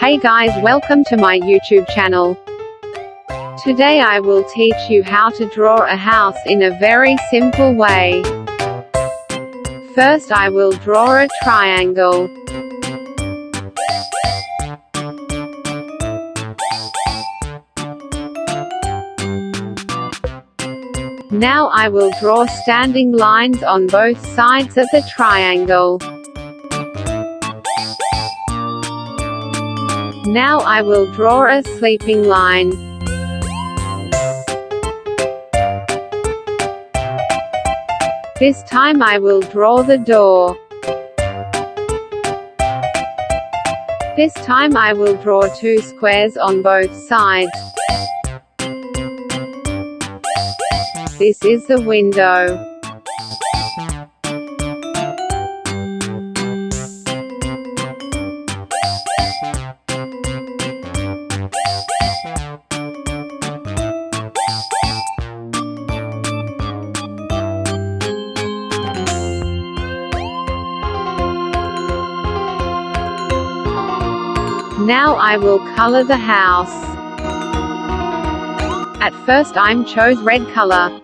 Hey guys, welcome to my YouTube channel. Today I will teach you how to draw a house in a very simple way. First I will draw a triangle. Now I will draw standing lines on both sides of the triangle. Now I will draw a sleeping line. This time I will draw the door. This time I will draw two squares on both sides. This is the window. Now I will color the house. At first I chose red color.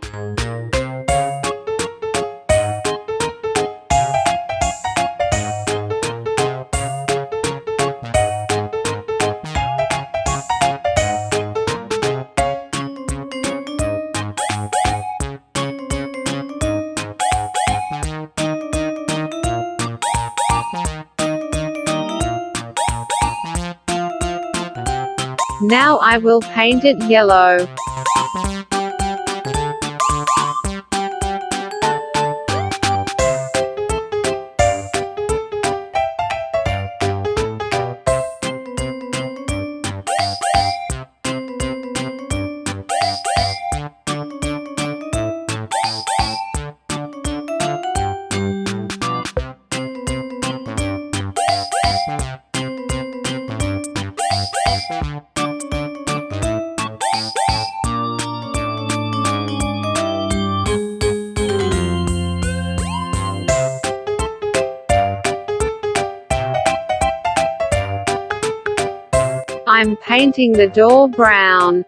Now I will paint it yellow. I'm painting the door brown.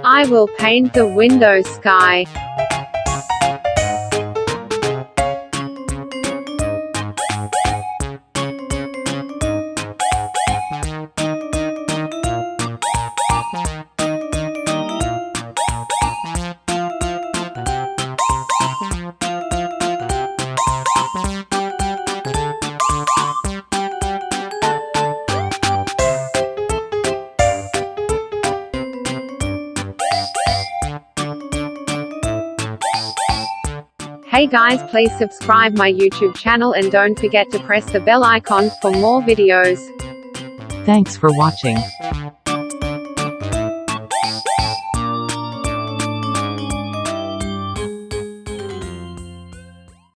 I will paint the window sky. Hey guys, please subscribe my YouTube channel and don't forget to press the bell icon for more videos. Thanks for watching.